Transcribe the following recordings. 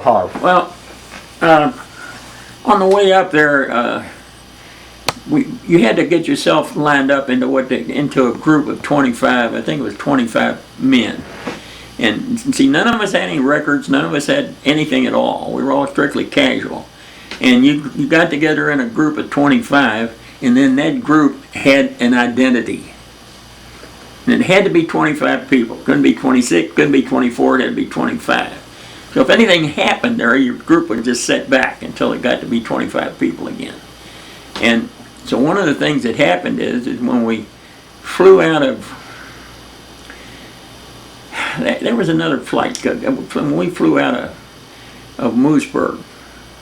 Harv. Well, on the way up there, you had to get yourself lined up into a group of 25. I think it was 25 men. And see, none of us had any records. None of us had anything at all. We were all strictly casual. And you got together in a group of 25, and then that group had an identity. And it had to be 25 people. Couldn't be 26, couldn't be 24, it had to be 25. So if anything happened there, your group would just sit back until it got to be 25 people again. And so one of the things that happened is when we flew out of, there was another flight, when we flew out of Moosburg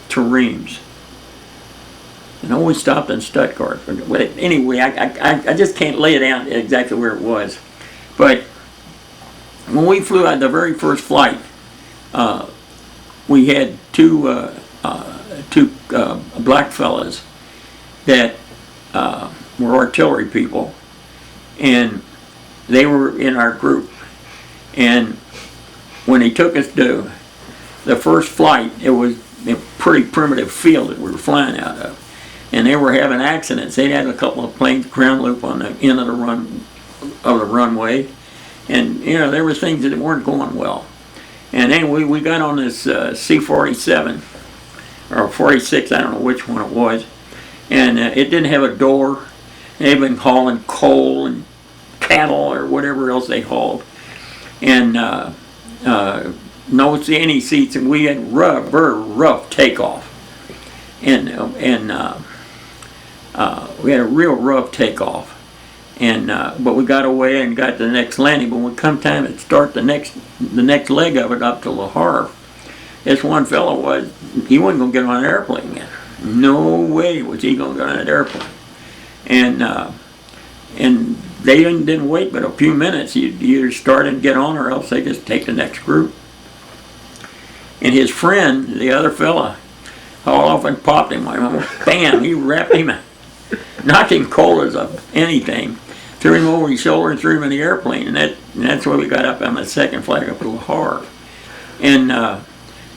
to Reims, and we stopped in Stuttgart. But anyway, I just can't lay it out exactly where it was. But when we flew out the very first flight, we had two black fellas that were artillery people, and they were in our group. And when they took us to the first flight, it was a pretty primitive field that we were flying out of. And they were having accidents. They had a couple of planes ground loop on the end of the runway. And, there were things that weren't going well. And anyway, we got on this C-47, or 46, I don't know which one it was. And it didn't have a door. They'd been hauling coal and cattle or whatever else they hauled. And no any seats, and we had very rough takeoff. And we had a real rough takeoff. And but we got away and got to the next landing. But when it come time to start the next leg of it up to Le Havre, this one fellow he wasn't going to get on an airplane again. No way was he going to get on an airplane. And they didn't wait but a few minutes. You either start and get on, or else they just take the next group. And his friend, the other fella, all off and popped him. Bam! He wrapped him, knocked him cold as anything, threw him over his shoulder and threw him in the airplane. And that's where we got up on the second flight up to Le Havre. And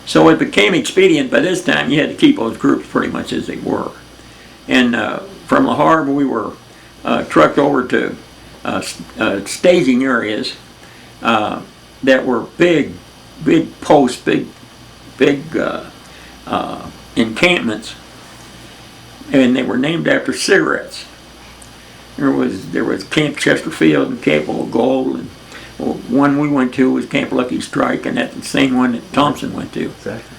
so it became expedient. By this time, you had to keep those groups pretty much as they were. And from Le Havre, we were trucked over to staging areas that were big posts, big encampments, and they were named after cigarettes. There was Camp Chesterfield and Camp Old Gold, and one we went to was Camp Lucky Strike, and that's the same one that Thompson went to. Exactly.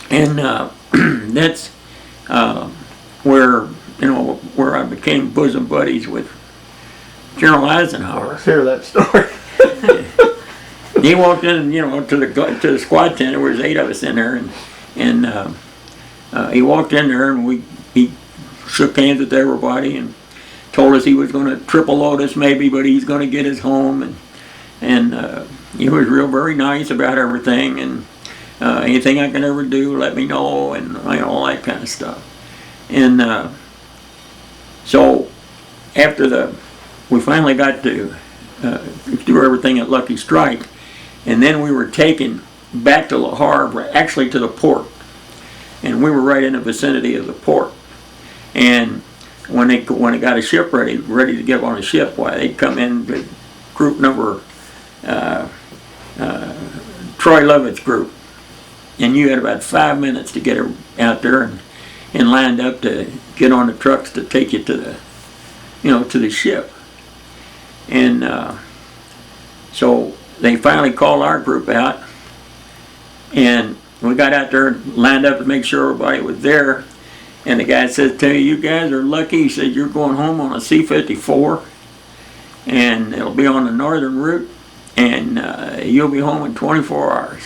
And that's where I became bosom buddies with General Eisenhower. Let's hear that story. He walked in, to the squad tent. There was 8 of us in there, and he walked in there, and he shook hands with everybody and told us he was going to triple load us maybe, but he's going to get us home, and he was very nice about everything, and anything I can ever do, let me know, and all that kind of stuff. And so after we finally got to do everything at Lucky Strike, and then we were taken back to Le Havre, actually to the port, and we were right in the vicinity of the port. And when they got a ship ready to get on a ship, they'd come in with group number, Troy Lovett's group, and you had about 5 minutes to get her out there and lined up to get on the trucks to take you to the ship. And so they finally called our group out, and we got out there and lined up to make sure everybody was there. And the guy says to me, "You guys are lucky." He said, "You're going home on a C-54, and it'll be on the northern route, and you'll be home in 24 hours.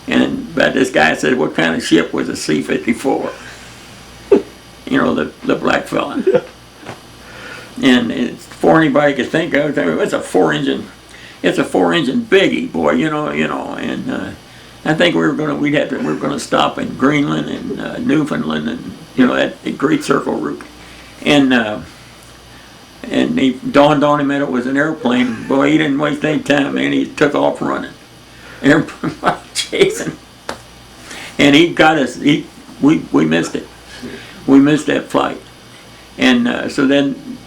And but this guy said, "What kind of ship was a C-54? The black fella." And it's before anybody could think of it, it's a 4-engine biggie, boy, and I think we were going to stop in Greenland and Newfoundland, and that Great Circle route, and he dawned on him that it was an airplane. Boy, he didn't waste any time, man. He took off running. And pretty much chasing. And he got us, we missed it. We missed that flight. And so then,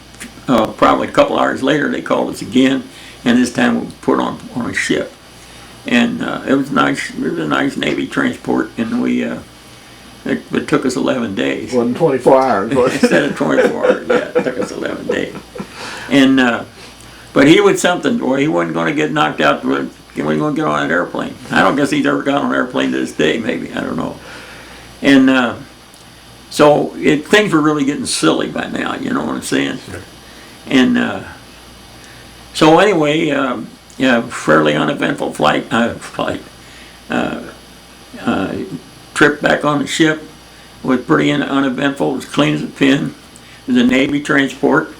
probably a couple hours later, they called us again, and this time we were put on a ship. And it was nice. It was a nice Navy transport, and it took us 11 days. Wasn't 24 hours, was it? Instead of 24 hours, yeah, it took us 11 days. And but he was something, boy. He wasn't going to get knocked out. He wasn't going to get on an airplane. I don't guess he's ever got on an airplane to this day. Maybe, I don't know. And so things were really getting silly by now. You know what I'm saying? Sure. And so anyway, yeah, fairly uneventful trip back on the ship was pretty uneventful. It was clean as a pin. It was a Navy transport,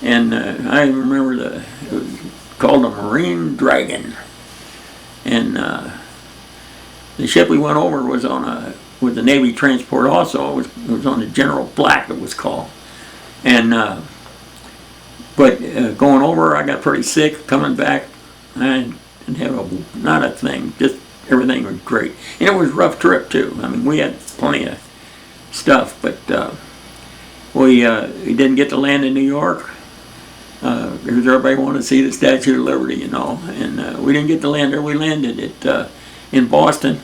and I remember it was called the Marine Dragon. And the ship we went over was a Navy transport also. It was on the General Black, it was called. And but going over, I got pretty sick. Coming back, I didn't have not a thing. Just everything was great. And it was a rough trip too. I mean, we had plenty of stuff, but we didn't get to land in New York because everybody wanted to see the Statue of Liberty, you know. And we didn't get to land there. We landed in Boston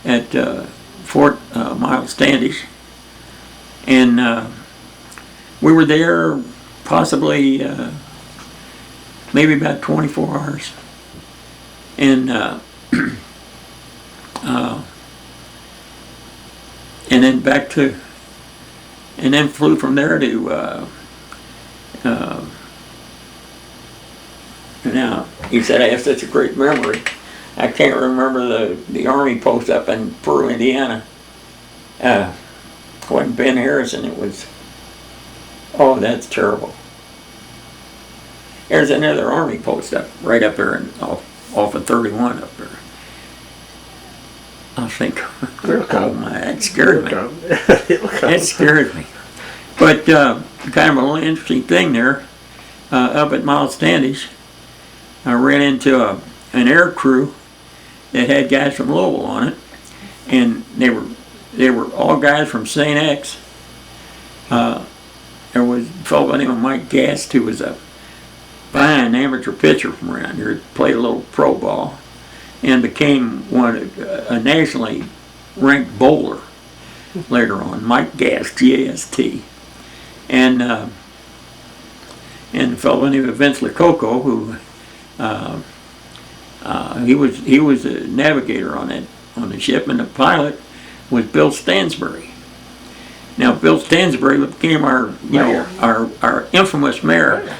at Fort Miles Standish, and we were there possibly maybe about 24 hours, and then back to, and then flew from there to now, he said I have such a great memory. I can't remember the army post up in Peru, Indiana. It wasn't Ben Harrison, it was, oh, that's terrible. There's another army post up, right up there, off of 31 up there. I think, oh my, that scared me. That scared me. But kind of a little interesting thing there, up at Miles Standish, I ran into an air crew that had guys from Louisville on it, and they were all guys from St. X. There was a fellow by the name of Mike Gast, who was a fine amateur pitcher from around here, played a little pro ball, and became a nationally ranked bowler later on. Mike Gast, G-A-S-T, and a fellow by the name of Vince Lococo, who he was a navigator on the ship, and the pilot was Bill Stansbury. Now, Bill Stansbury became our infamous mayor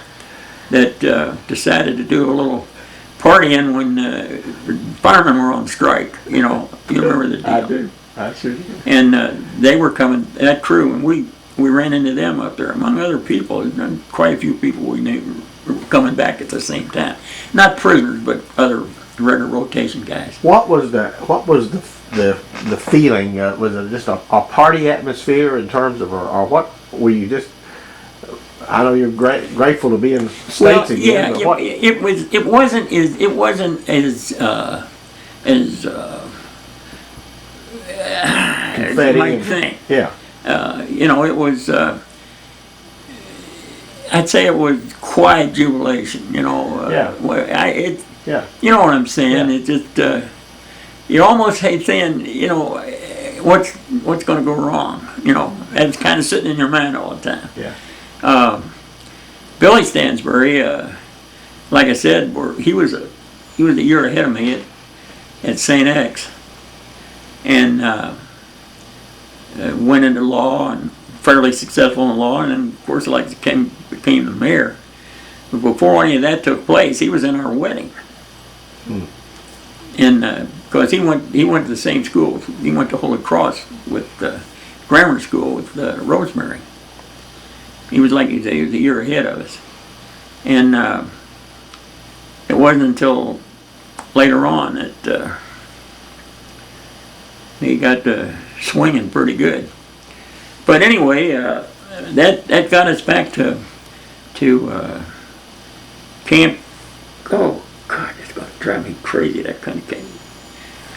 that decided to do a little partying when firemen were on strike. You know, you remember the deal. I do. I sure do. And they were coming, that crew, and we ran into them up there, among other people. And quite a few people we knew were coming back at the same time. Not prisoners, but other regular rotation guys. What was the feeling? Was it just a party atmosphere in terms of, or what were you just? I know you're grateful to be in the States again. Yeah, it wasn't as confetti, you might think. Yeah. You know, it was. I'd say it was quiet jubilation. You know. Yeah. Yeah. You know what I'm saying? Yeah. It just you almost hate saying, you know, what's going to go wrong. You know, and it's kind of sitting in your mind all the time. Yeah. Billy Stansbury, like I said, he was a year ahead of me at St. X, and went into law and fairly successful in law, and then of course like became the mayor. But before any of that took place, he was in our wedding, and because he went to the same school, he went to Holy Cross with grammar school with Rosemary. He was a year ahead of us, and it wasn't until later on that he got swinging pretty good. But anyway, that got us back to camp. Oh God, it's going to drive me crazy, that kind of thing.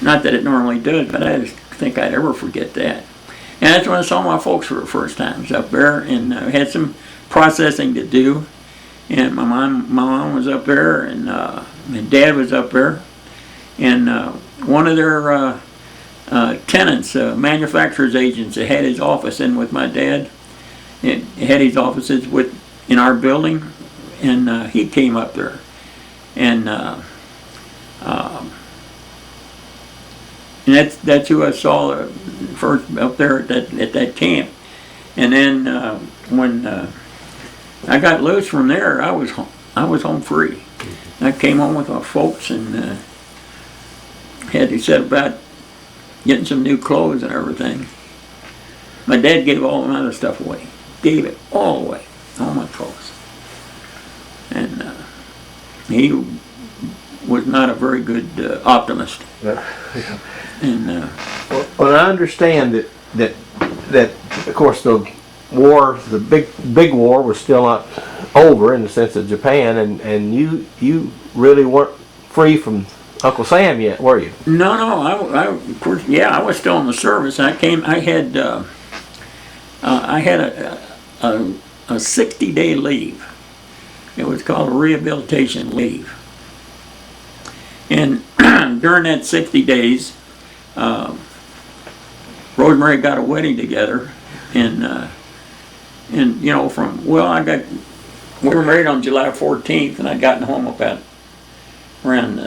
Not that it normally does, but I just think I'd ever forget that. And that's when I saw my folks for the first time. I was up there and had some processing to do. And my mom was up there, and Dad was up there. And one of their tenants, manufacturer's agents, that had his office in with my dad, and had his offices in our building, and he came up there. And that's who I saw first up there at that camp. And then when I got loose from there, I was home free. I came home with my folks and had to set about getting some new clothes and everything. My dad gave all my other stuff away. Gave it all away, all my clothes. And he was not a very good optimist. And well, I understand that of course the war, the big war, was still not over in the sense of Japan, and you really weren't free from Uncle Sam yet, were you? No, I of course, yeah, I was still in the service. I had a 60-day leave. It was called a rehabilitation leave. And during that 60 days, Rosemary got a wedding together, and you know, we were married on July 14th, and I'd gotten home about around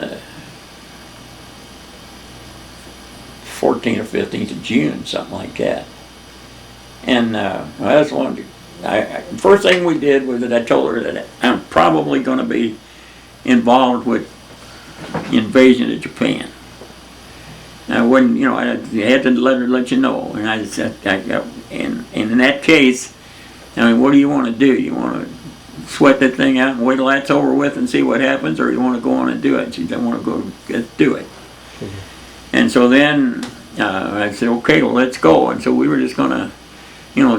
14th or 15th of June, something like that. And that's one. First thing we did was that I told her that I'm probably going to be involved with the invasion of Japan. I wouldn't, you know, I had to let you know. And I said, and in that case, I mean, what do you want to do? You want to sweat that thing out and wait till that's over with and see what happens, or you want to go on and do it? She said, I want to go do it. Mm-hmm. And so then I said, okay, well, let's go. And so we were just going to, you know,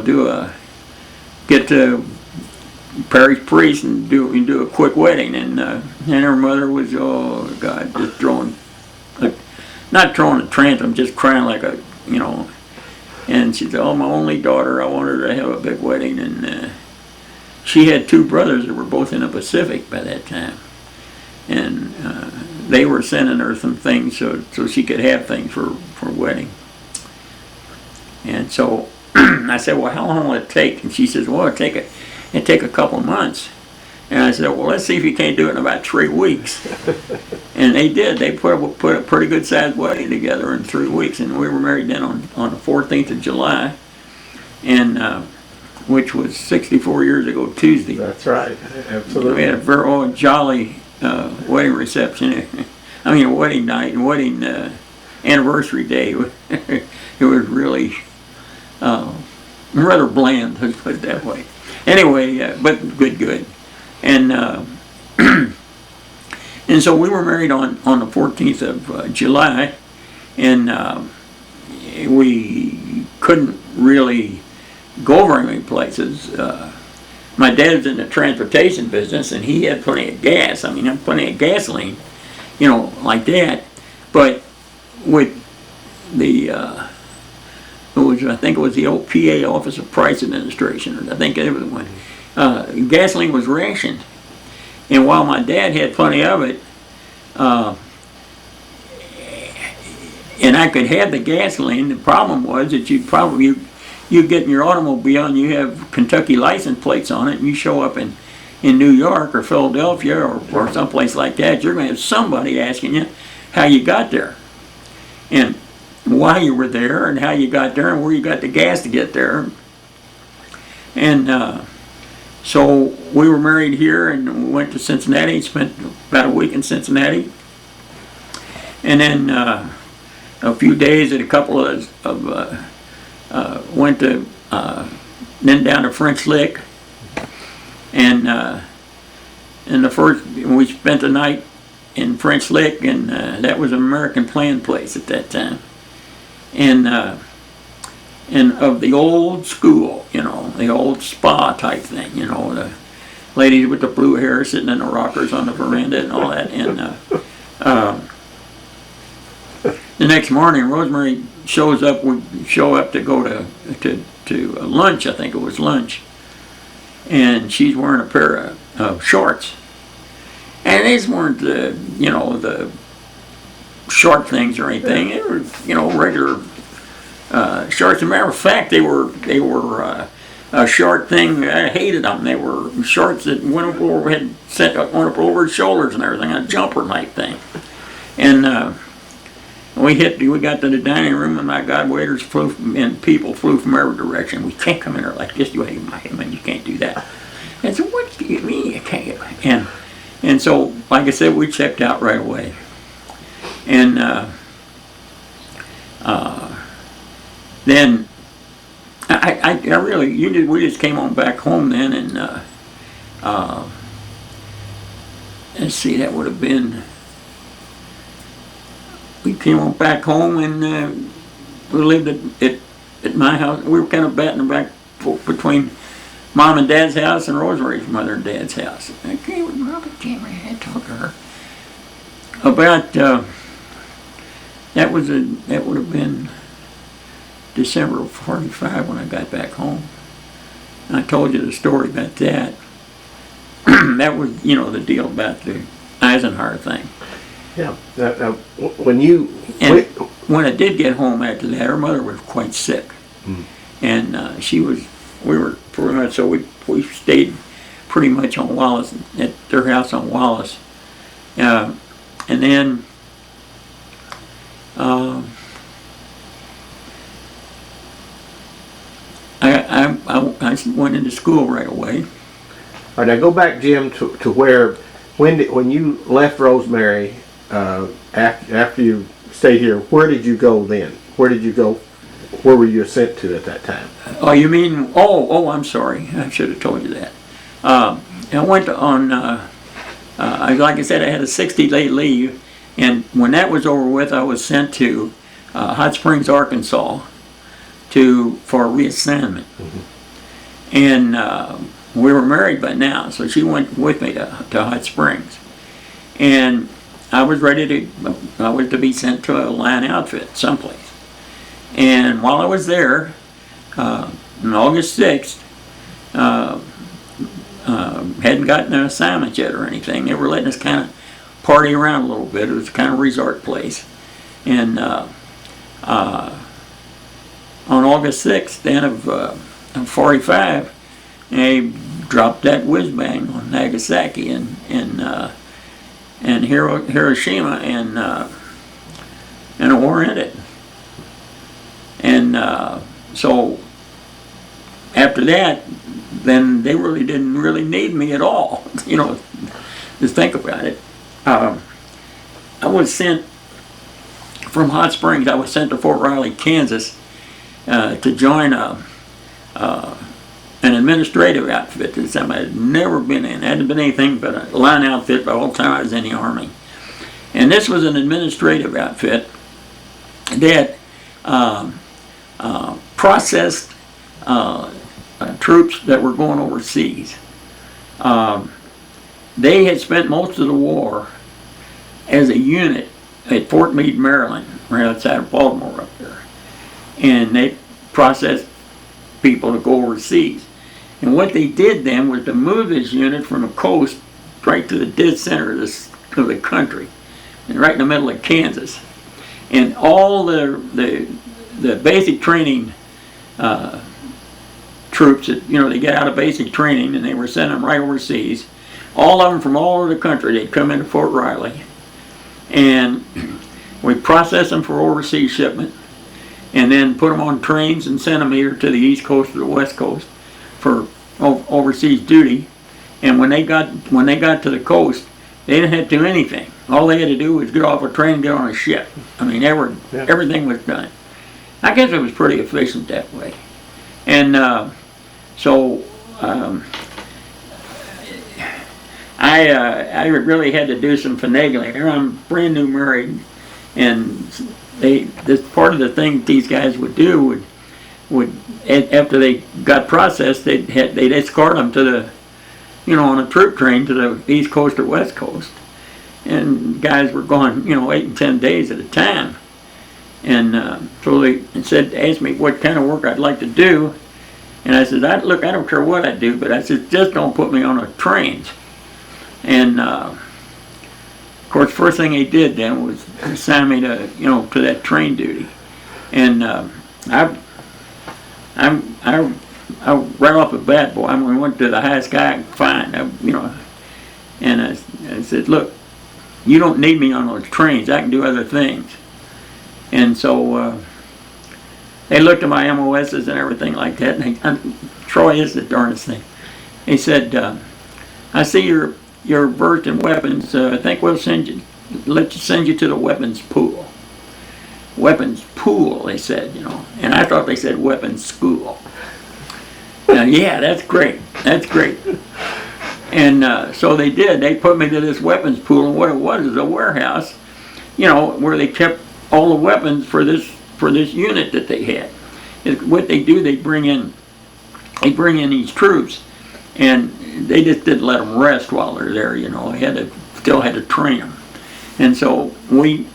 get to parish priest and do a quick wedding. And her mother was, oh God, just not throwing a tantrum, just crying like a, you know. And she said, oh, my only daughter, I want her to have a big wedding. And she had two brothers that were both in the Pacific by that time. And they were sending her some things so she could have things for wedding. And so I said, well, how long will it take? And she says, well, it'd take a couple months. And I said, well, let's see if you can't do it in about 3 weeks. And they did. They put a pretty good sized wedding together in 3 weeks. And we were married then on the 14th of July, and which was 64 years ago Tuesday. That's right. Absolutely. We had a very jolly wedding reception. I mean, a wedding night and wedding anniversary day. It was really rather bland, let's put it that way. Anyway, but good. And and so we were married on the 14th of July, and we couldn't really go very many places. My dad's in the transportation business, and he had plenty of gas. I mean, plenty of gasoline, you know, like that. But with the I think it was the old PA Office of Price Administration. I think it was when gasoline was rationed, and while my dad had plenty of it, and I could have the gasoline, the problem was that you get in your automobile and you have Kentucky license plates on it, and you show up in New York or Philadelphia or someplace like that, you're going to have somebody asking you how you got there, and why you were there, and how you got there, and where you got the gas to get there. And so we were married here, and we went to Cincinnati, spent about a week in Cincinnati, and then a few days at a couple went to then down to French Lick, and we spent the night in French Lick, and that was an American Plan place at that time, and of the old school, you know, the old spa type thing, you know, the ladies with the blue hair sitting in the rockers on the veranda and all that, and the next morning, Rosemary shows up. We show up to go to lunch. I think it was lunch, and she's wearing a pair of shorts, and these weren't the short things or anything. They were regular shorts. As a matter of fact, they were a short thing. I hated them. They were shorts that went up over his shoulders and everything, a jumper type thing. And we got to the dining room, and my God, waiters flew and people flew from every direction. We can't come in here like this. You can't do that. And so what do you mean you can't? And so, like I said, we checked out right away. And then I really, we just came on back home then, and let's see, that would have been, we came on back home, and we lived at my house. We were kind of batting back between Mom and Dad's house and Rosemary's mother and Dad's house. I came with Mom and Jamie, I talked to her about, that would have been December of 45 when I got back home. And I told you the story about that. That was, the deal about the Eisenhower thing. Yeah. When I did get home after that, her mother was quite sick. Mm. And we were pretty much, so we stayed pretty much on Wallace, at their house on Wallace. And then I went into school right away. All right, now go back, Jim, to where, when you left Rosemary, after you stayed here, where did you go then? Where did you go? Where were you sent to at that time? Oh, you mean, I'm sorry. I should have told you that. I went on, like I said, I had a 60-day leave, and when that was over with, I was sent to Hot Springs, Arkansas, for reassignment. Mm-hmm. And we were married by now, so she went with me to Hot Springs. And I was to be sent to a line outfit someplace. And while I was there, on August 6th, hadn't gotten an assignment yet or anything. They were letting us kind of party around a little bit. It was kind of a resort place. And on August 6th, then of 45, they dropped that whiz bang on Nagasaki and Hiroshima, and the war ended. And so after that, then they really didn't need me at all. Just think about it. I was sent from Hot Springs. I was sent to Fort Riley, Kansas, to join an administrative outfit that somebody had never been in. It hadn't been anything but a line outfit by all the time I was in the Army. And this was an administrative outfit that processed troops that were going overseas. They had spent most of the war as a unit at Fort Meade, Maryland, right outside of Baltimore up there. And they processed people to go overseas. And what they did then was to move this unit from the coast right to the dead center of the country, and right in the middle of Kansas. And all the basic training troops that, they get out of basic training, and they were sending them right overseas. All of them from all over the country, they'd come into Fort Riley, and we processed them for overseas shipment, and then put them on trains and sent them either to the East Coast or the West Coast for overseas duty. And when they got to the coast, they didn't have to do anything. All they had to do was get off a train and get on a ship. I mean, everything was done. I guess it was pretty efficient that way. And so I really had to do some finagling. I'm brand new married, and this part of the thing these guys would do would after they got processed, they'd escort them to the, on a troop train to the East Coast or West Coast. And guys were gone, 8 and 10 days at a time. And so they asked me what kind of work I'd like to do. And I said, look, I don't care what I do, but I said, just don't put me on the trains. And of course, first thing they did then was assign me to, to that train duty. And I right off the bat, boy, I went to the highest guy I could find, and I said, look, you don't need me on those trains. I can do other things. And so they looked at my MOSs and everything like that. And Troy is the darndest thing. He said, I see you're versed in weapons. I think we'll send you to the weapons pool. Weapons pool, they said, And I thought they said weapons school. Yeah, that's great. That's great. And so they did. They put me to this weapons pool, and what it was is a warehouse, where they kept all the weapons for this unit that they had. What they do, they bring in these troops, and they just didn't let them rest while they're there. They still had to train them. And so we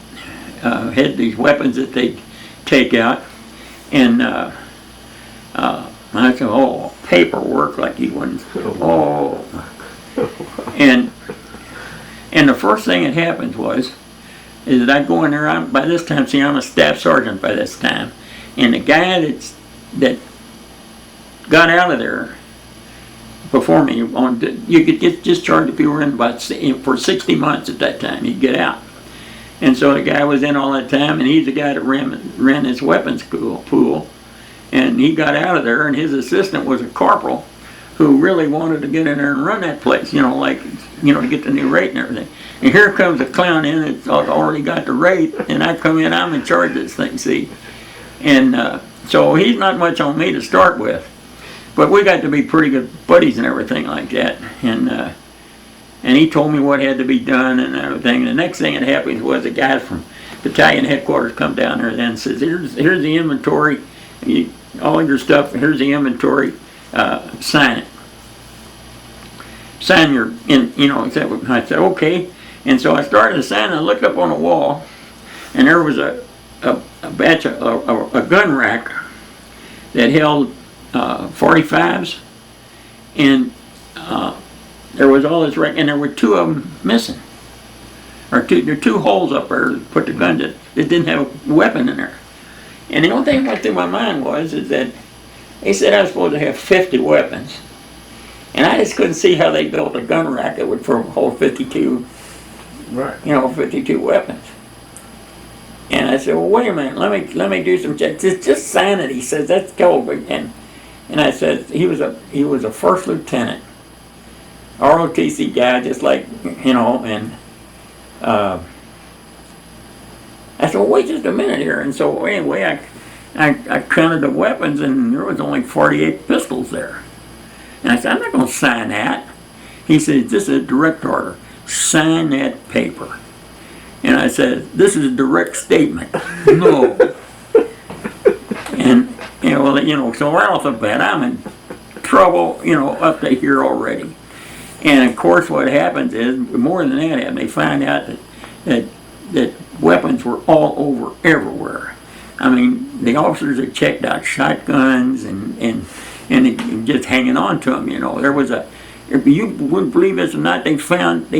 had these weapons that they take out, and I said, oh, paperwork like he wouldn't. Oh. And the first thing that happens is that I go in there. By this time, see, I'm a staff sergeant by this time, and the guy that got out of there before me, you could get discharged if you were in for 60 months at that time. You'd get out, and so the guy was in all that time, and he's the guy that ran this weapons pool, and he got out of there, and his assistant was a corporal who really wanted to get in there and run that place, to get the new rate and everything. And here comes a clown in that's already got the rate, and I come in, I'm in charge of this thing, see. And so he's not much on me to start with, but we got to be pretty good buddies and everything like that. And he told me what had to be done and everything. The next thing that happened was the guys from battalion headquarters come down there and says, here's the inventory, all your stuff, here's the inventory. Sign it. Sign your, I said, okay. And so I started to sign, and I looked up on the wall, and there was a batch of a gun rack that held 45s, and there was all this rack, and there were two of them missing. There were two holes up there to put the guns in that didn't have a weapon in there. And the only thing that went through my mind is that they said I was supposed to have 50 weapons. And I just couldn't see how they built a gun rack that would hold 52, right. 52 weapons. And I said, well, wait a minute, let me do some checks. Just sign it. He says, that's cold. And I said, he was a first lieutenant, ROTC guy, just like, and I said, well, wait just a minute here. And so anyway, I counted the weapons, and there was only 48 pistols there. And I said, I'm not going to sign that. He said, this is a direct order. Sign that paper. And I said, this is a direct statement. No. And, so right off the bat, I'm in trouble, up to here already. And of course what happens is, more than that happened, they find out that weapons were all over everywhere. I mean, the officers had checked out shotguns and just hanging on to them. There was if you wouldn't believe this or not, they found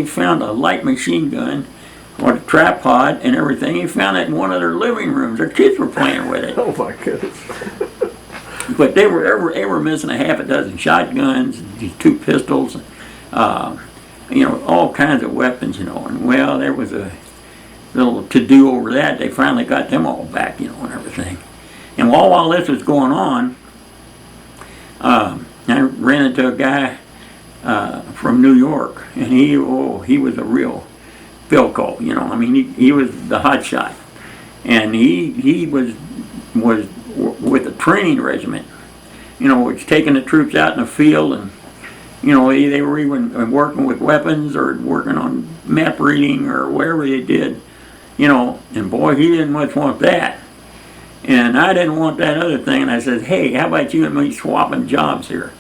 a light machine gun or a tripod and everything. They found it in one of their living rooms. Their kids were playing with it. Oh my goodness! But they were missing a half a dozen shotguns, these two pistols, all kinds of weapons. And well, there was a little to-do over that. They finally got them all back, and everything. And while this was going on, I ran into a guy from New York, and he was a real Philco, he was the hot shot. And he was with a training regiment, which taking the troops out in the field, and they were even working with weapons or working on map reading or whatever they did. And boy, he didn't much want that. And I didn't want that other thing. And I said, hey, how about you and me swapping jobs here?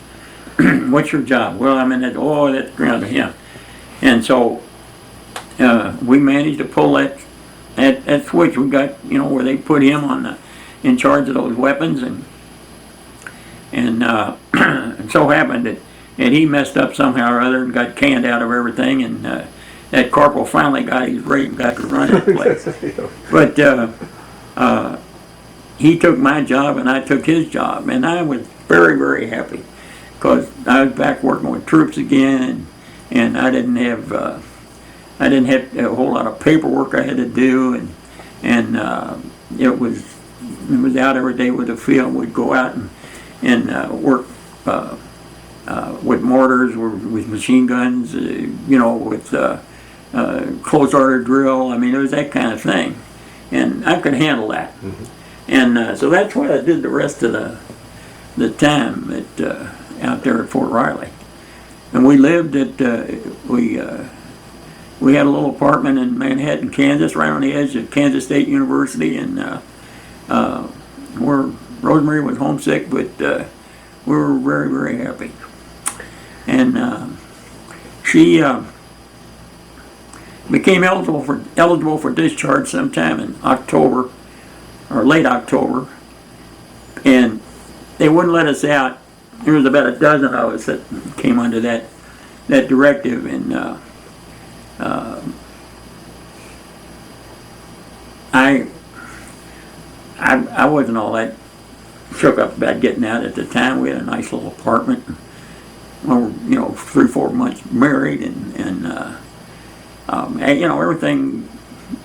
What's your job? Well, I'm in that, that's ground to him. And so we managed to pull at Switch we got, where they put him in charge of those weapons, and it so happened that he messed up somehow or other and got canned out of everything, and that corporal finally got his rate and got to run that place. But he took my job and I took his job, and I was very, very happy because I was back working with troops again, and I didn't have a whole lot of paperwork I had to do, and it was out every day with the field. We'd go out and work with mortars, with machine guns, with close order drill. I mean, it was that kind of thing, and I could handle that. Mm-hmm. And so that's what I did the rest of the time out there at Fort Riley. And we lived at we had a little apartment in Manhattan, Kansas, right on the edge of Kansas State University, and where Rosemary was homesick, but we were very, very happy. And she became eligible for discharge sometime in October, or late October, and they wouldn't let us out. There was about a dozen of us that came under that directive, and I wasn't all that shook up about getting out at the time. We had a nice little apartment. We were, 3-4 months married, and everything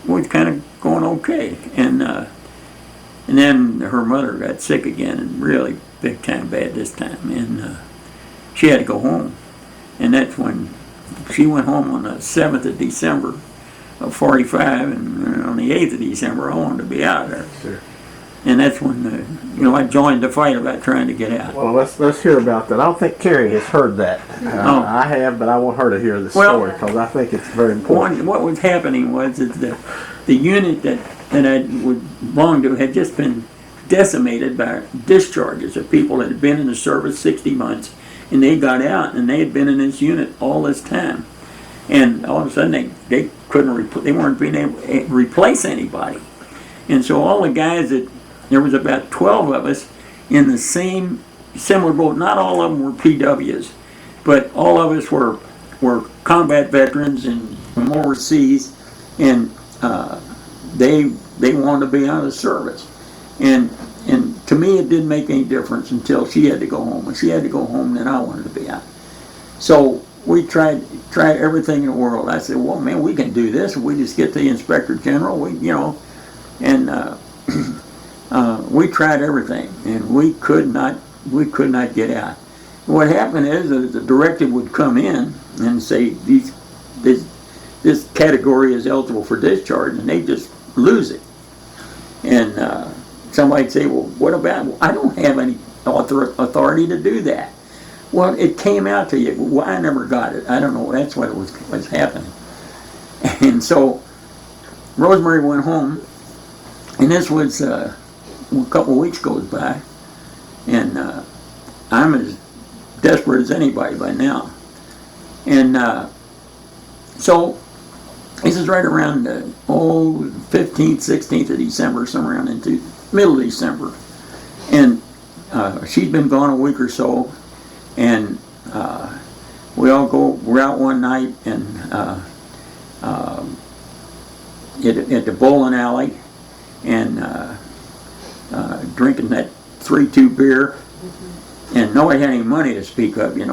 was kind of going okay. And then her mother got sick again, and really big time bad this time, and she had to go home. And that's when she went home on the 7th of December of 45, and on the 8th of December I wanted to be out of there. Sure. And that's when I joined the fight about trying to get out. Well, let's hear about that. I don't think Carrie has heard that. I have, but I want her to hear the story because I think it's very important. What was happening was that the unit that I belonged to had just been decimated by discharges of people that had been in the service 60 months, and they got out, and they had been in this unit all this time, and all of a sudden they weren't being able to replace anybody, and so all the guys there was about 12 of us in the same similar boat. Not all of them were PWs, but all of us were combat veterans and from overseas, and they wanted to be out of the service, and to me it didn't make any difference until she had to go home. When she had to go home, then I wanted to be out. So we tried everything in the world. I said, well, man, we can do this. We just get the Inspector General, we tried everything, and we could not get out. What happened is that the directive would come in and say this category is eligible for discharge, and they just lose it. And somebody'd say, well, what about? Well, I don't have any authority to do that. Well, it came out to you. Well, I never got it. I don't know. That's what was happening. And so Rosemary went home, and this was a couple of weeks goes by, and I'm as desperate as anybody by now. And so this is right around 15th, 16th of December, somewhere around into middle of December. And she'd been gone a week or so, and we're out one night and at the bowling alley, and drinking that 3-2 beer, and nobody had any money to speak of, and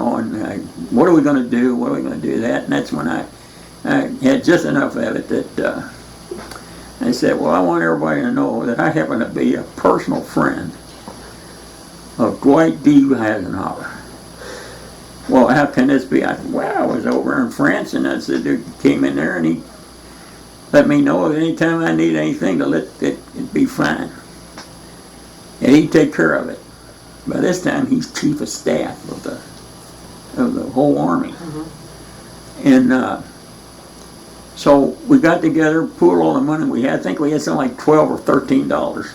what are we going to do? What are we going to do that? And that's when I had just enough of it that I said, well, I want everybody to know that I happen to be a personal friend of Dwight D. Eisenhower. Well, how can this be? I said, well, I was over in France, and I said, he came in there, and he let me know that anytime I need anything to let it be fine. And he'd take care of it. By this time, he's chief of staff of the whole army. Mm-hmm. And so we got together, pooled all the money we had. I think we had something like $12 or $13,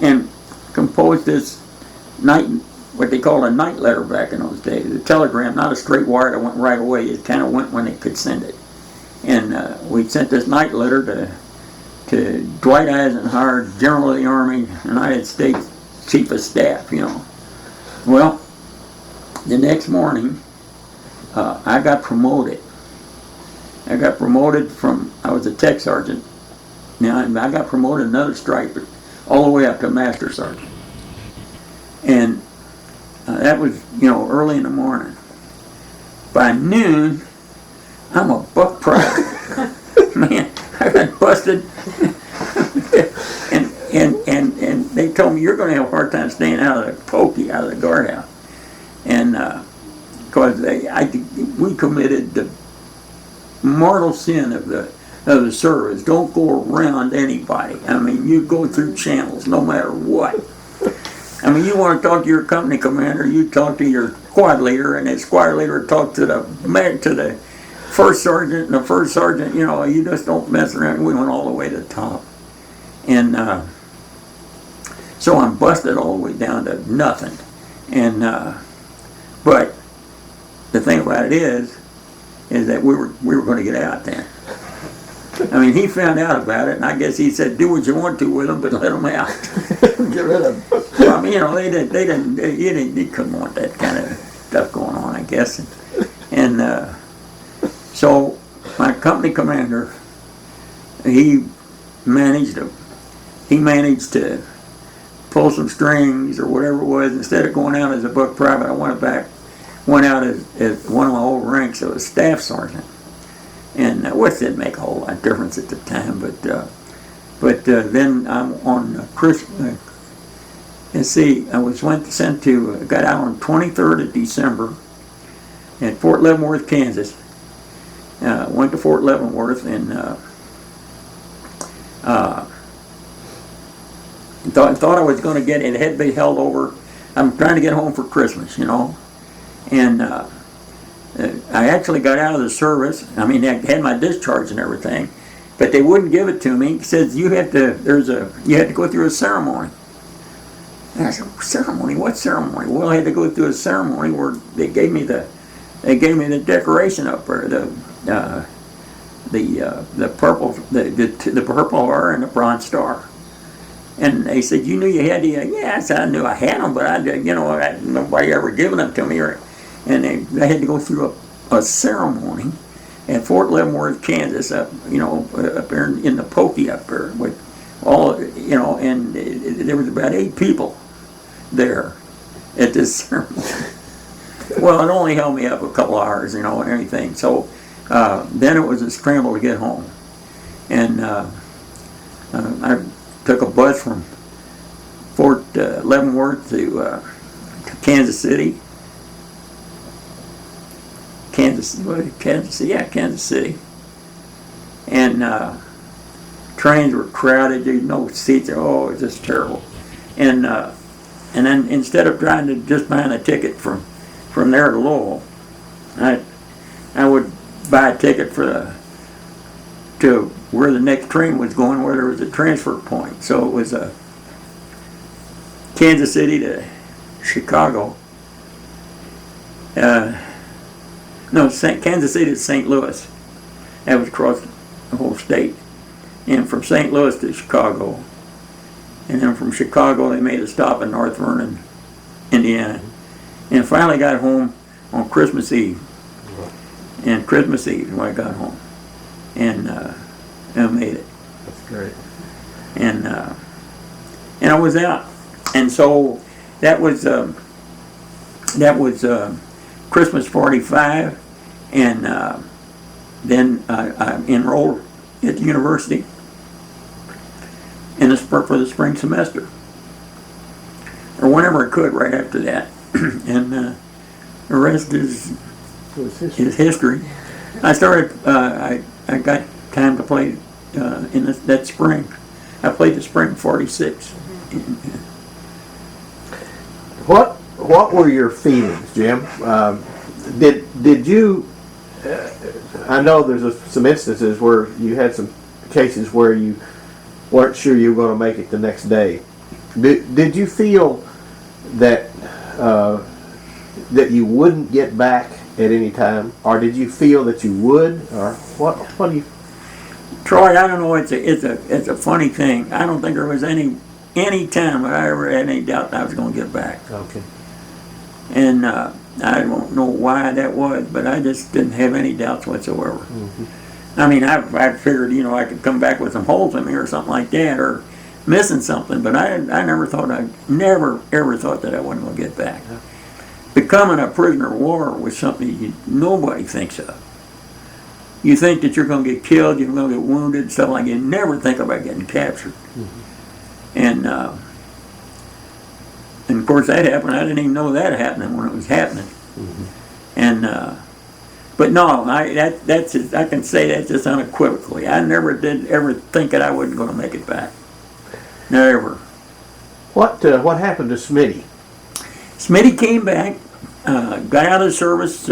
and composed this what they called a night letter back in those days. A telegram, not a straight wire that went right away. It kind of went when they could send it. And we sent this night letter to Dwight Eisenhower, General of the Army, United States Chief of Staff, you know. Well, the next morning, I got promoted. I got promoted from, I was a tech sergeant. Now, I got promoted another striper, all the way up to master sergeant. And that was, you know, early in the morning. By noon, I'm a buck private. Man, I got busted. and they told me, you're going to have a hard time staying out of the pokey, out of the guardhouse. And because we committed the mortal sin of the service. Don't go around anybody. I mean, you go through channels no matter what. I mean, you want to talk to your company commander, you talk to your squad leader, and the squad leader talk to the first sergeant, and the first sergeant, you know, you just don't mess around. We went all the way to the top. And so I'm busted all the way down to nothing. And but the thing about it is that we were going to get out then. I mean, he found out about it, and I guess he said, "Do what you want to with them, but let them out." Get rid of them. Well, I mean, you know, they couldn't want that kind of stuff going on, I guess. And so my company commander, he managed to pull some strings or whatever it was. Instead of going out as a buck private, I went out as one of my old ranks of a staff sergeant. And which didn't make a whole lot of difference at the time, but then I'm on Christmas. And see, I got out on 23rd of December at Fort Leavenworth, Kansas. Went to Fort Leavenworth and thought I was going to get it. Had been held over. I'm trying to get home for Christmas, you know, and I actually got out of the service. I mean, I had my discharge and everything, but they wouldn't give it to me. It says you have to go through a ceremony. And I said, ceremony? What ceremony? Well, I had to go through a ceremony where they gave me the decoration up there, the purple R and the Bronze Star. And they said, you knew you had to? Yeah, I said, I knew I had them, but nobody ever given them to me. And I had to go through a ceremony at Fort Leavenworth, Kansas, up there in the pokey up there, with all, you know, and there was about 8 people there at this ceremony. Well, it only held me up a couple hours, you know, and everything. So then it was a scramble to get home. And I took a bus from Fort Leavenworth to Kansas City. Kansas City. And trains were crowded. There was no seats. Oh, it was just terrible. And then instead of trying to just buy a ticket from there to Louisville, I would buy a ticket to where the next train was going, where there was a transfer point. So it was Kansas City to Chicago. Kansas City to St. Louis. That was across the whole state. And from St. Louis to Chicago. And then from Chicago they made a stop in North Vernon, Indiana. And finally got home on Christmas Eve. And Christmas Eve when I got home. And I made it. That's great. And I was out. And so that was Christmas 45. And then I enrolled at the university for the spring semester, or whenever I could, right after that. And the rest is history. I started. I got time to play in that spring. I played the spring 46. What were your feelings, Jim? Did you? I know there's some instances where you had some cases where you weren't sure you were going to make it the next day. Did you feel that that you wouldn't get back at any time, or did you feel that you would, or what do you? Troy, I don't know. It's a funny thing. I don't think there was any time that I ever had any doubt that I was going to get back. Okay. And I don't know why that was, but I just didn't have any doubts whatsoever. Mm-hmm. I mean, I figured, I could come back with some holes in me or something like that, or missing something, but I never ever thought that I wasn't going to get back. Yeah. Becoming a prisoner of war was something nobody thinks of. You think that you're going to get killed, you're going to get wounded, stuff like that. You never think about getting captured. Mm-hmm. And of course that happened. I didn't even know that happening when it was happening. Mm-hmm. And but no, that's just, I can say that just unequivocally. I never did ever think that I wasn't going to make it back. Never. What happened to Smitty? Smitty came back, got out of the service.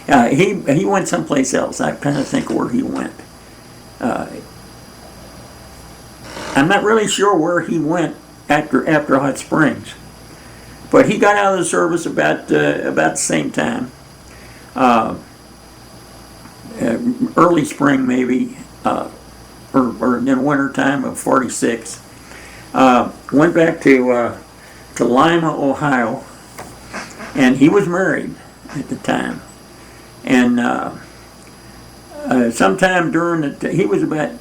He went someplace else. I kind of think where he went. I'm not really sure where he went after Hot Springs, but he got out of the service about the same time, early spring maybe, or in winter time of '46. Went back to Lima, Ohio, and he was married at the time. And sometime during he was about,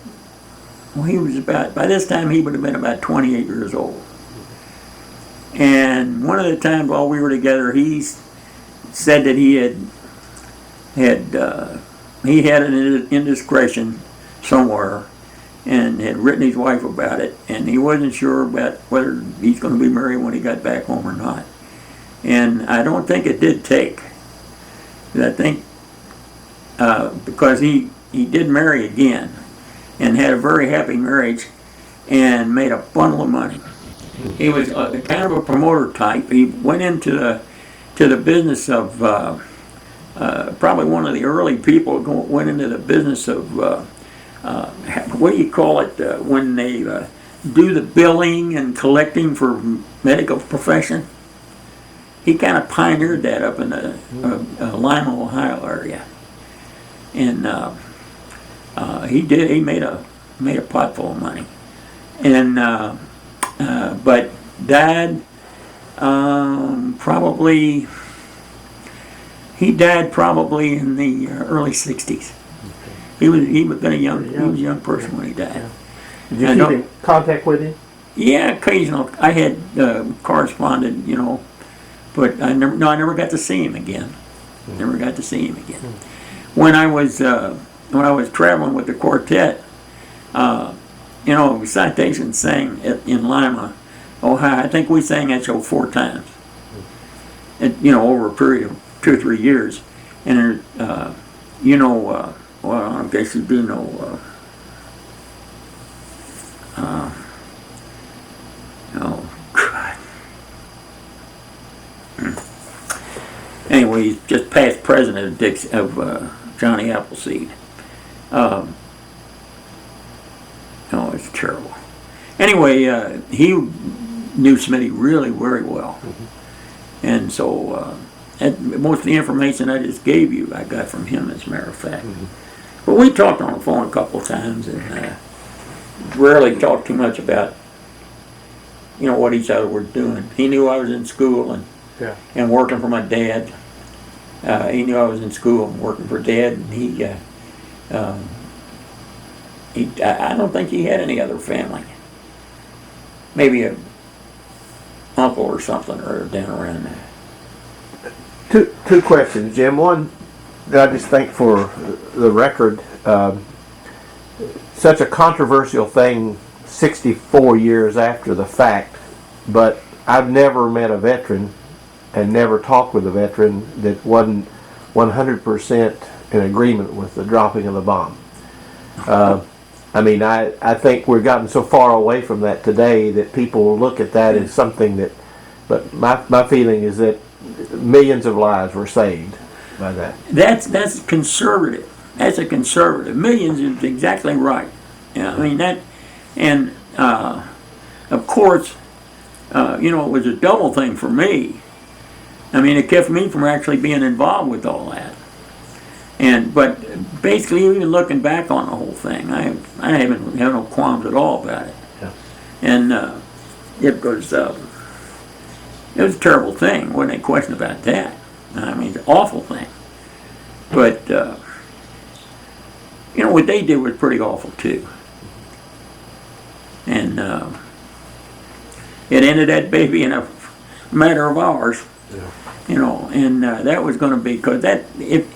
by this time he would have been about 28 years old. And one of the times while we were together, he said that he had an indiscretion somewhere and had written his wife about it, and he wasn't sure about whether he's going to be married when he got back home or not. And I don't think it did take. I think because he did marry again and had a very happy marriage and made a bundle of money. He was kind of a promoter type. He went into the business of probably one of the early people went into the business of what do you call it when they do the billing and collecting for medical profession. He kind of pioneered that up in the Lima, Ohio area, and he made a pot full of money, and but died probably in the early '60s. He was been a young person when he died. Did you keep in contact with him? Yeah, occasional. I had corresponded, but I never got to see him again. Never got to see him again. When I was traveling with the quartet, Citation sang in Lima, Ohio. I think we sang that show 4 times. Over a period of 2 or 3 years, and well, I guess you do know. Oh God. Anyway, he's just past president of Johnny Appleseed. Oh, it's terrible. Anyway, he knew Smitty really very well, and so most of the information I just gave you, I got from him, as a matter of fact. But we talked on the phone a couple of times, and rarely talked too much about, what each other were doing. He knew I was in school and working for my dad. He knew I was in school and working for Dad, and I don't think he had any other family. Maybe a uncle or something or down around there. Two questions, Jim. One, I just think for the record, such a controversial thing 64 years after the fact, but I've never met a veteran and never talked with a veteran that wasn't 100% in agreement with the dropping of the bomb. I think we've gotten so far away from that today that people look at that as something that, but my feeling is that millions of lives were saved by that. That's conservative. That's a conservative. Millions is exactly right. That, and of course, it was a double thing for me. It kept me from actually being involved with all that. But basically, even looking back on the whole thing, I haven't have no qualms at all about it. Yeah. And it was a terrible thing. Wasn't any question about that. I mean, it's an awful thing. But what they did was pretty awful too. And it ended that baby in a matter of hours. Yeah. And that was going to be, because that if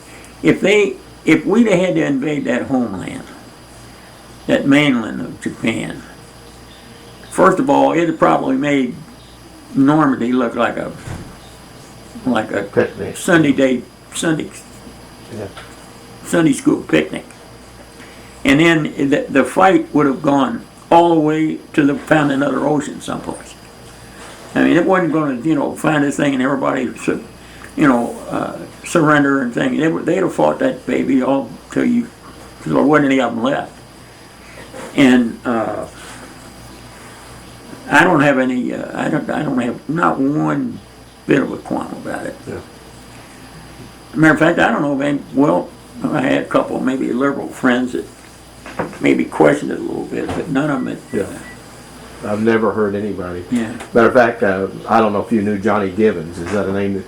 we'd have had to invade that homeland, that mainland of Japan, first of all, it had probably made Normandy look like a Picnic. Sunday school picnic. And then the fight would have gone all the way to found another ocean someplace. I mean, it wasn't going to, find this thing and everybody, surrender and things. They'd have fought that baby all till there wasn't any of them left. And I don't have any. I don't have not one bit of a qualm about it. Yeah. Matter of fact, I don't know of any. Well, I had a couple maybe liberal friends that maybe questioned it a little bit, but none of them. Yeah. I've never heard anybody. Yeah. Matter of fact, I don't know if you knew Johnny Gibbons. Is that a name that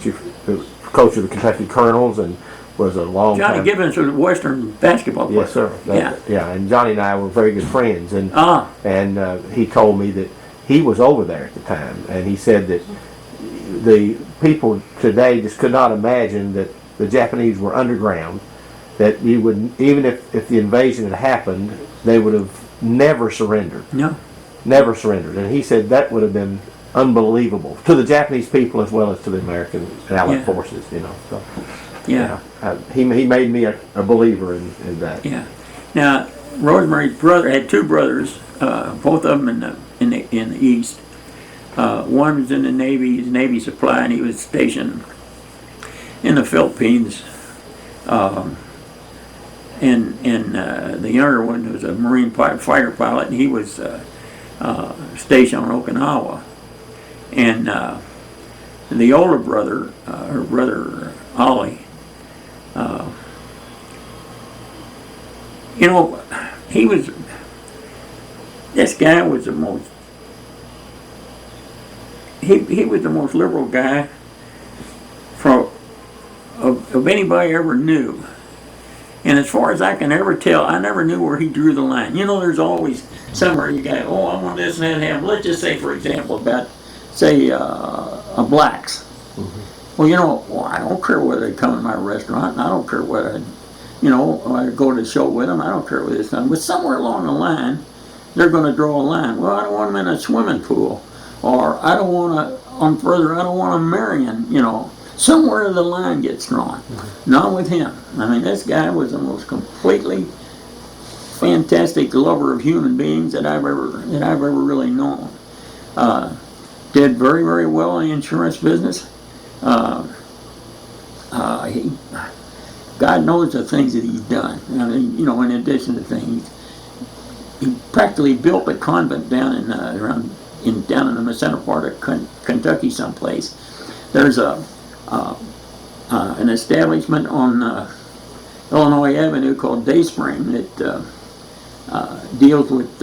coach of the Kentucky Colonels and was a long Johnny time. Gibbons was a Western basketball player. Yes, sir. Yeah. Yeah, and Johnny and I were very good friends, and he told me that he was over there at the time, and he said that the people today just could not imagine that the Japanese were underground, that you would, even if the invasion had happened, they would have never surrendered. No. Never surrendered. And he said that would have been unbelievable to the Japanese people as well as to the American Allied forces, So, yeah. He made me a believer in that. Yeah. Now, Rosemary's brother had two brothers, both of them in the East. One was in the Navy, his Navy supply, and he was stationed in the Philippines. And the younger one was a Marine fighter pilot, and he was stationed on Okinawa. And the older brother, her brother Ollie, this guy was the most, he was the most liberal guy of anybody I ever knew. And as far as I can ever tell, I never knew where he drew the line. There's always somewhere you go, I want this and that and that. Let's just say, for example, about, say, blacks. Mm-hmm. Well, I don't care whether they come to my restaurant, and I don't care whether, I go to the show with them, I don't care what this time. But somewhere along the line, they're going to draw a line. Well, I don't want them in a swimming pool. Or I don't want to, I don't want them marrying, Somewhere the line gets drawn. Mm-hmm. Not with him. I mean, this guy was the most completely fantastic lover of human beings that I've ever really known. Did very, very well in the insurance business. God knows the things that he's done. I mean, in addition to things, he practically built a convent down in the center part of Kentucky someplace. There's an establishment on Illinois Avenue called Dayspring that deals with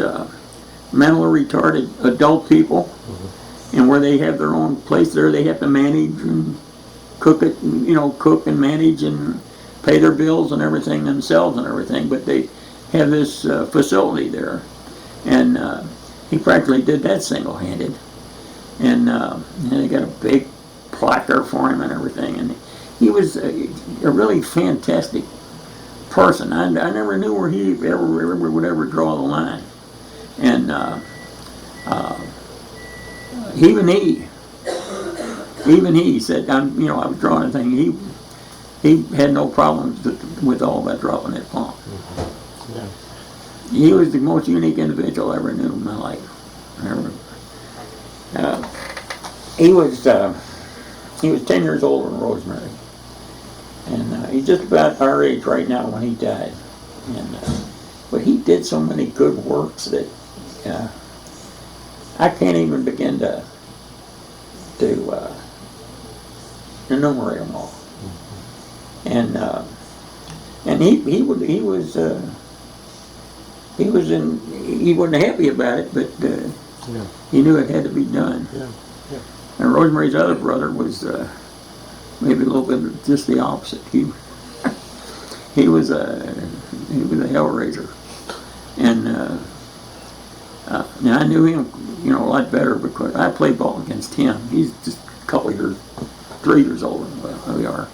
mentally retarded adult people, and where they have their own place there, they have to manage and cook and manage and pay their bills and everything themselves and everything, but they have this facility there, and he practically did that single-handed, and they got a big plaque there for him and everything, and he was a really fantastic person. I never knew where he would ever draw the line, and even he said, I was drawing a thing. He had no problems with all that, dropping that palm. Mm-hmm. Yeah. He was the most unique individual I ever knew in my life. He was 10 years older than Rosemary, and he's just about our age right now when he died. And but he did so many good works that I can't even begin to enumerate them all. And And he wasn't happy about it, but he knew it had to be done. Yeah. Yeah. And Rosemary's other brother was maybe a little bit just the opposite. He was a hellraiser, and now I knew him, a lot better because I played ball against him. He's just a couple of years, 3 years older than we are,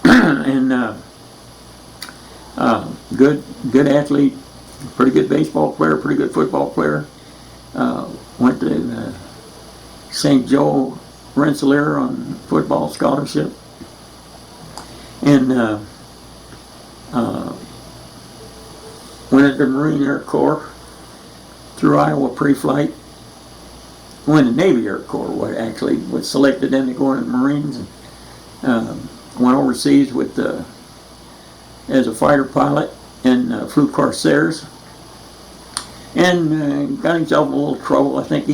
and good athlete, pretty good baseball player, pretty good football player. Went to St. Joe Rensselaer on football scholarship, and went into the Marine Air Corps through Iowa pre-flight. Went to Navy Air Corps, was selected then to go into the Marines, and went overseas with as a fighter pilot and flew Corsairs, and got himself in a little trouble. I think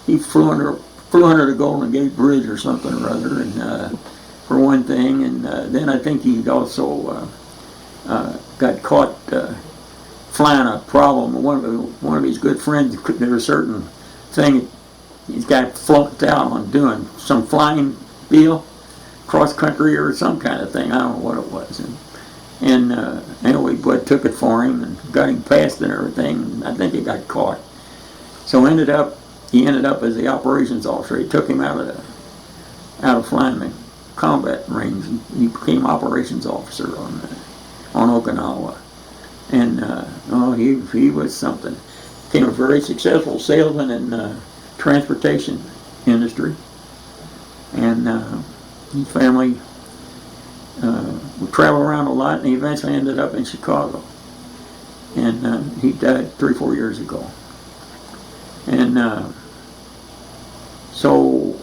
he flew under the Golden Gate Bridge or something or other, and for one thing, and then I think he also got caught flying a problem. One of his good friends, there was a certain thing he's got flunked out on doing, some flying deal, cross country or some kind of thing. I don't know what it was. And anyway, Bud took it for him and got him passed and everything. I think he got caught. So he ended up as the operations officer. He took him out of flying the combat range. He became operations officer on Okinawa. And he was something. Became a very successful salesman in transportation industry. And his family would travel around a lot, and he eventually ended up in Chicago. And he died 3-4 years ago. And so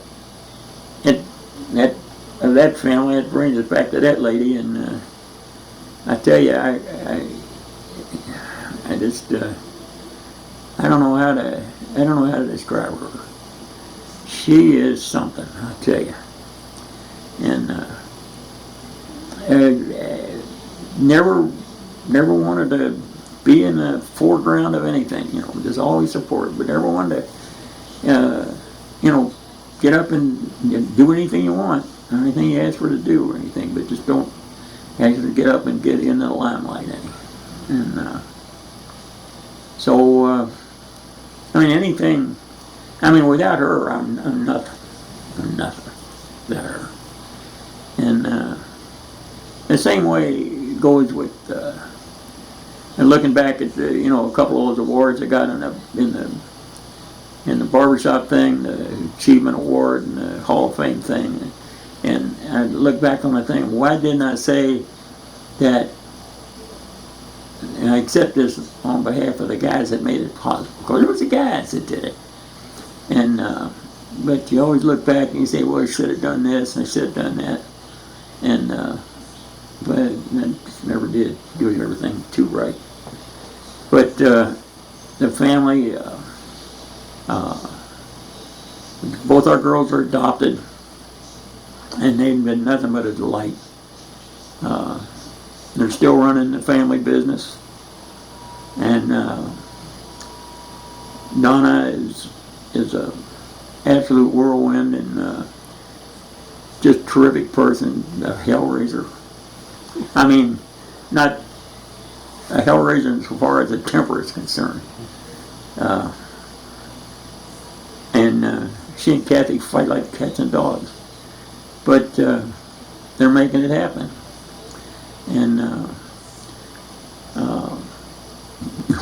that family, it brings us back to that lady, and I tell you, I just I don't know how to describe her. She is something, I tell you. And never wanted to be in the foreground of anything, just always support, but never wanted to, get up and do anything you want, or anything you ask her to do or anything, but just don't ask her to get up and get in the limelight any. And so, anything, without her, I'm nothing. I'm nothing without her. And the same way goes with, and looking back at the, a couple of those awards I got in the barbershop thing, the Achievement Award and the Hall of Fame thing, and I look back on the thing, why didn't I say that, and I accept this on behalf of the guys that made it possible, because it was the guys that did it. And but you always look back and you say, well, I should have done this and I should have done that. And but I never did do everything too right. But the family, both our girls are adopted, and they've been nothing but a delight. They're still running the family business, and Donna is a absolute whirlwind and just terrific person, a hellraiser. Not a hellraiser as far as the temper is concerned. And she and Kathy fight like cats and dogs, but they're making it happen. And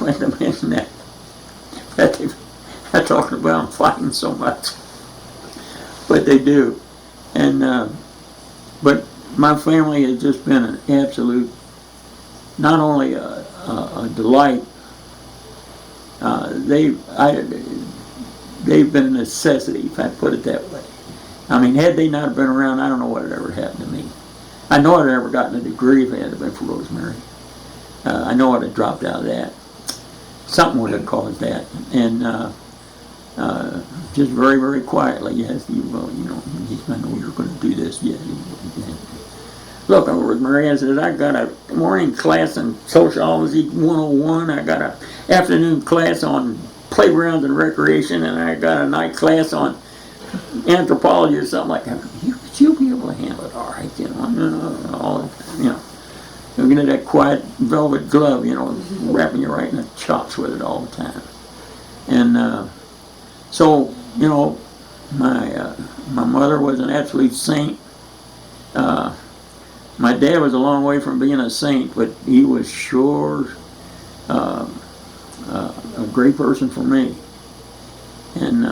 wait a minute, they're talking about fighting so much, but they do. And but my family has just been an absolute, not only a delight. They've been a necessity, if I put it that way. Had they not been around, I don't know what had ever happened to me. I know I'd never gotten a degree if it hadn't been for Rosemary. I know I'd have dropped out of that. Something would have caused that. And just very, very quietly, yes, I know you're going to do this, yes. look, Rosemary, I said, I got a morning class in Sociology 101, I got a afternoon class on playgrounds and recreation, and I got a night class on anthropology or something like that. You'll be able to handle it all right, you know. All, you know, looking at that quiet velvet glove, you know, wrapping you right in the chops with it all the time. And so, you know, my mother was an absolute saint. My dad was a long way from being a saint, but he was sure a great person for me. And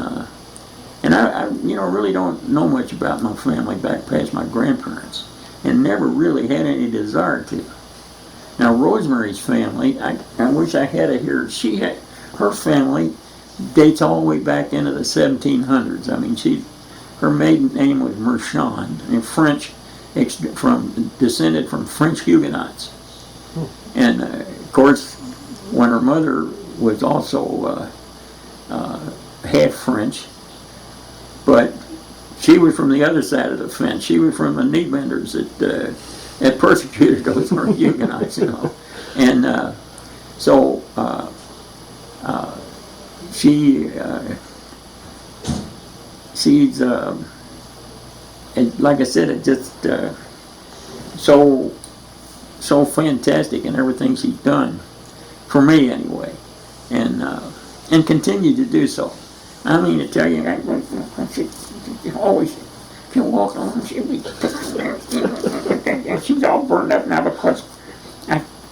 I, you know, really don't know much about my family back past my grandparents, and never really had any desire to. Now, Rosemary's family, I wish I had it here. Her family dates all the way back into the 1700s. I mean, her maiden name was Merchant, and French, descended from French Huguenots. And of course, when her mother was also half French, but she was from the other side of the fence. She was from the knee benders that persecuted those Huguenots, you know. And so she's and like I said, it just so fantastic in everything she's done for me anyway, and continued to do so. I mean, to tell you, she always can walk on. She's all burned up now because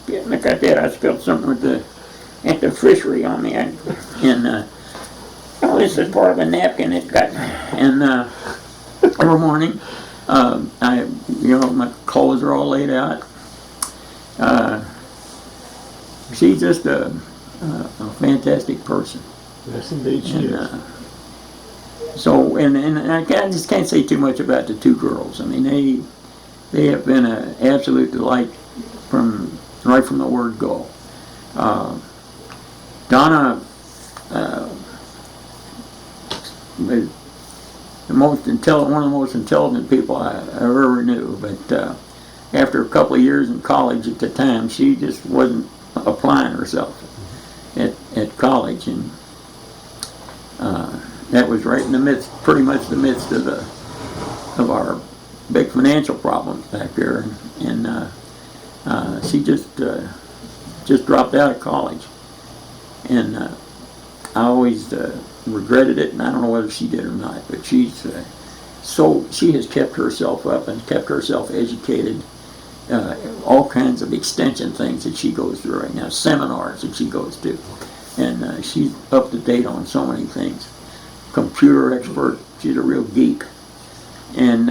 look at that. I spilled something at the fishery on me, and oh, this is part of a napkin it got. And every morning, you know, my clothes are all laid out. She's just a fantastic person. Yes, indeed, she is. So, and I just can't say too much about the two girls. I mean, they have been an absolute delight right from the word go. Donna was one of the most intelligent people I ever knew, but after a couple of years in college at the time, she just wasn't applying herself at college, and that was right in the midst, pretty much the midst of our big financial problems back there, and she just dropped out of college, and I always regretted it, and I don't know whether she did or not, but she has kept herself up and kept herself educated. All kinds of extension things that she goes through right now, seminars that she goes to, and she's up to date on so many things. Computer expert, she's a real geek. And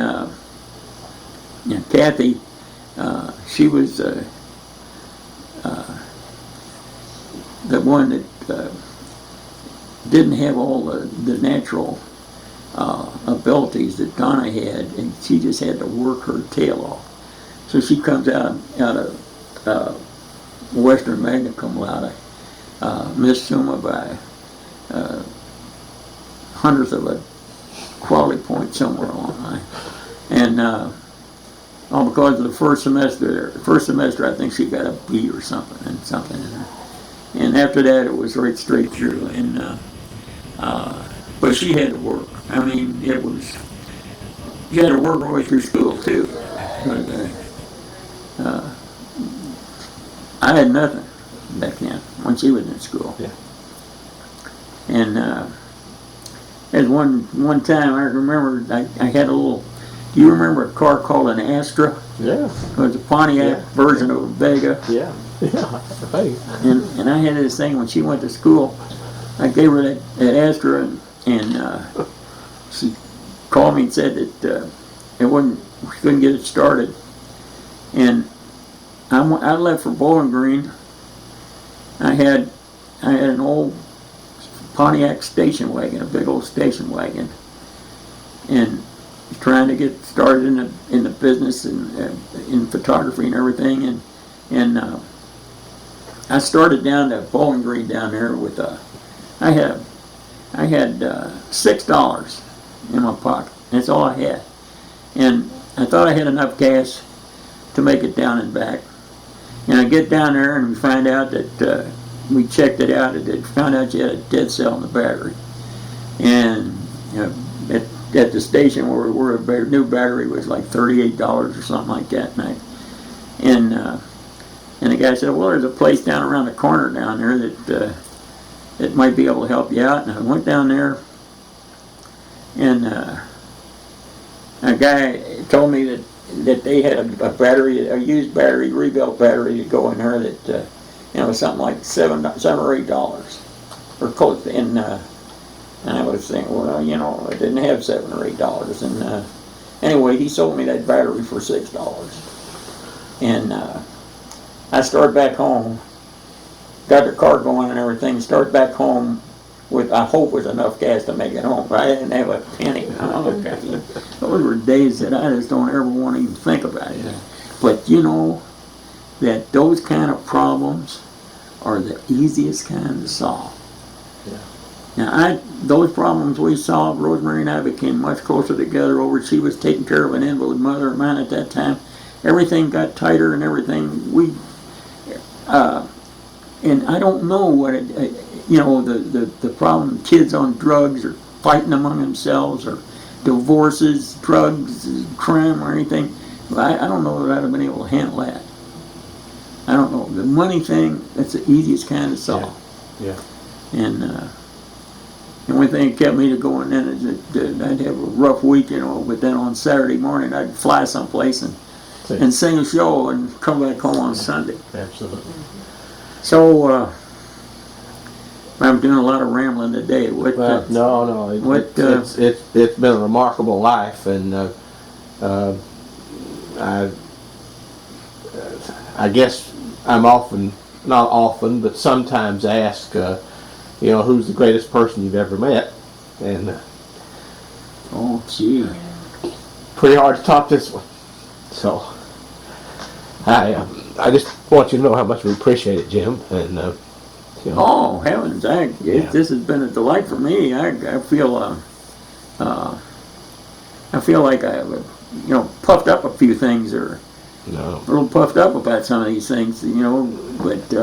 Kathy, she was the one that didn't have all the natural abilities that Donna had, and she just had to work her tail off. So she comes out of Western magna cum laude, Miss Summa by hundredth of a quality point somewhere along the line, and all because of the first semester I think she got a B or something, and after that it was right straight through, and but she had to work. I mean, she had to work her way through school too. But, I had nothing back then when she was in school. Yeah. And there's one time I remember I had a little. Do you remember a car called an Astra? Yeah. It was a Pontiac version of a Vega. Yeah. Yeah. And I had this thing when she went to school. I gave her that Astra, and she called me and said that she couldn't get it started. And I left for Bowling Green. I had an old Pontiac station wagon, a big old station wagon, and trying to get started in the business and in photography and everything. And I started down to Bowling Green down there with I had $6 in my pocket. That's all I had, and I thought I had enough cash to make it down and back. And I get down there and we find out that we checked it out. It found out you had a dead cell in the battery. And at the station where we were, a new battery was like $38 or something like that. And the guy said, well, there's a place down around the corner down there that might be able to help you out. And I went down there, and a guy told me that they had a battery, a used battery, rebuilt battery to go in there that, something like $7 or $8 or close. And I was thinking, well, I didn't have $7 or $8. And anyway, he sold me that battery for $6. And I started back home, got the car going and everything, started back home with, I hope, was enough gas to make it home, but I didn't have a penny. Those were days that I just don't ever want to even think about it. But that those kind of problems are the easiest kind to solve. Now, those problems we solved, Rosemary and I became much closer together over. She was taking care of an invalid mother of mine at that time. Everything got tighter and everything. And I don't know what the problem, kids on drugs or fighting among themselves or divorces, drugs, crime or anything. I don't know that I'd have been able to handle that. I don't know. The money thing, that's the easiest kind to solve. Yeah. And the only thing that kept me to going then is that I'd have a rough week, but then on Saturday morning I'd fly someplace and sing a show and come back home on Sunday. Absolutely. So, I'm doing a lot of rambling today. No. It's been a remarkable life, and I guess I'm not often, but sometimes asked, who's the greatest person you've ever met, and oh, gee, pretty hard to top this one. So I just want you to know how much we appreciate it, Jim, and Oh heavens! This has been a delight for me. I feel like I puffed up a few things, or a little puffed up about some of these things, but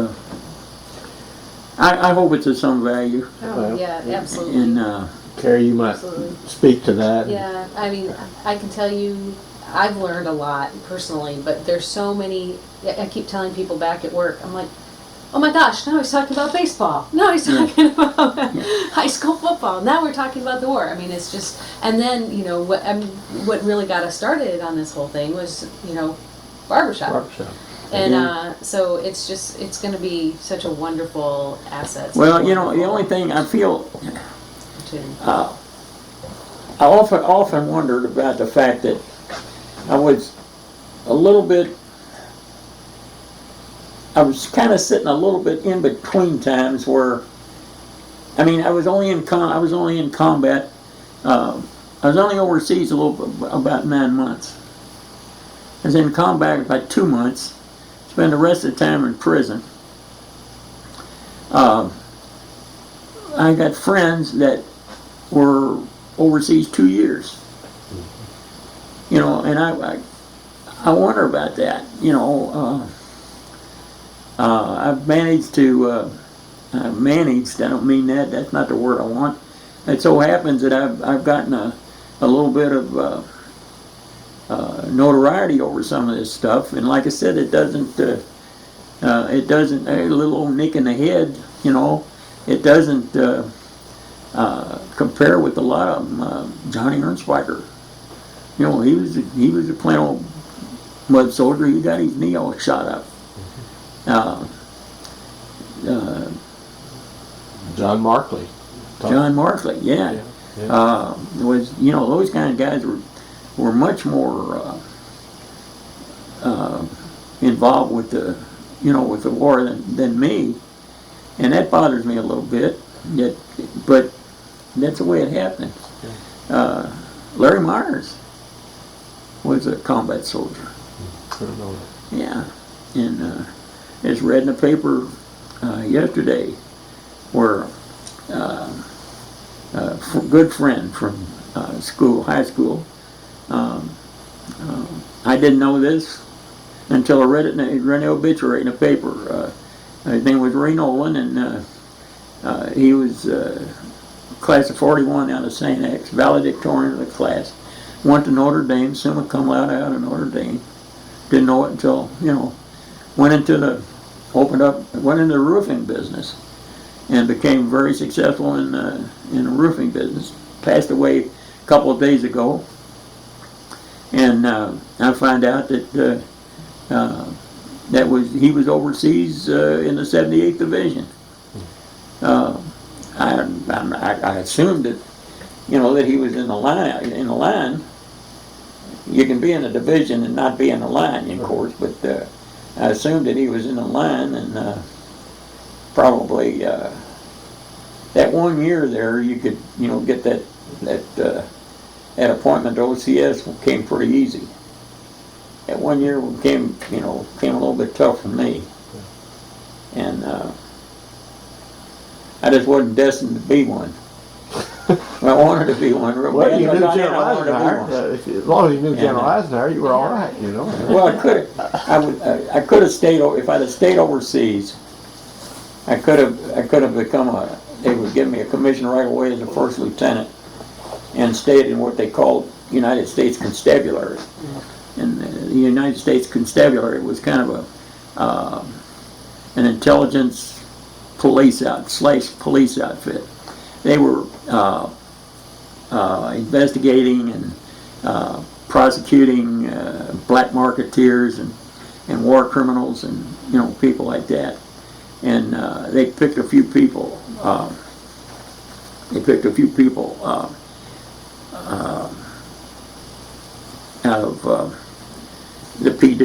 I hope it's of some value. Oh, yeah, absolutely. And Carrie, you might speak to that. Yeah, I mean, I can tell you, I've learned a lot personally, but there's so many. I keep telling people back at work, I'm like, oh my gosh, now he's talking about baseball. Now he's talking about high school football. Now we're talking about the war. I mean, it's just, and then, what really got us started on this whole thing was, barbershop. And so it's going to be such a wonderful asset. Well, the only thing I feel, I often wondered about the fact that I was kind of sitting a little bit in between times where, I was only in combat. I was only overseas about 9 months. I was in combat about 2 months. Spent the rest of the time in prison. I got friends that were overseas 2 years. And I wonder about that. I've managed, I don't mean that, that's not the word I want. It so happens that I've gotten a little bit of notoriety over some of this stuff, and like I said, it doesn't a little old nick in the head, it doesn't compare with a lot of them. Johnny Ernstweiger, he was a plain old mud soldier. He got his knee all shot up. John Markley. Yeah. Was those kind of guys were much more involved with the war than me, and that bothers me a little bit. But that's the way it happened. Larry Myers was a combat soldier. I don't know. Yeah, and just read in the paper yesterday where a good friend from high school. I didn't know this, until I read it. Read the obituary in the paper. His name was Ray Nolan, and he was class of 41 out of St. X, valedictorian of the class. Went to Notre Dame, summa cum laude out of Notre Dame. Didn't know it until, went into the roofing business and became very successful in the roofing business. Passed away a couple of days ago, and I find out that he was overseas in the 78th Division. I assumed that that he was in the line. In the line, you can be in a division and not be in the line, of course. But I assumed that he was in the line, and probably that 1 year there, you could get that appointment to OCS came pretty easy. That 1 year came a little bit tough for me, and I just wasn't destined to be one. I wanted to be one. Well, you knew I General wanted to be one. Eisenhower. As long as you knew General Eisenhower, you were all right, Well, I could have stayed. If I'd have stayed overseas, I could have become they would give me a commission right away as a first lieutenant, and stayed in what they called United States Constabulary. And the United States Constabulary was kind of an intelligence police outfit. They were investigating and prosecuting black marketeers and war criminals and people like that. And they picked a few people. Out of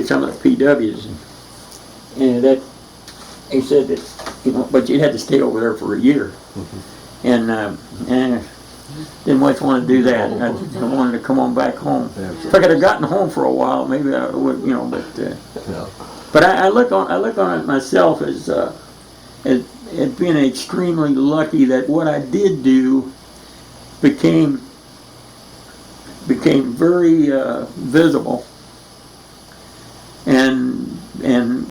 some of the PWs, and that he said that but you had to stay over there for a year. And didn't much want to do that. I wanted to come on back home. If I could have gotten home for a while, maybe I would, But I look on it myself as being extremely lucky that what I did do became very visible, and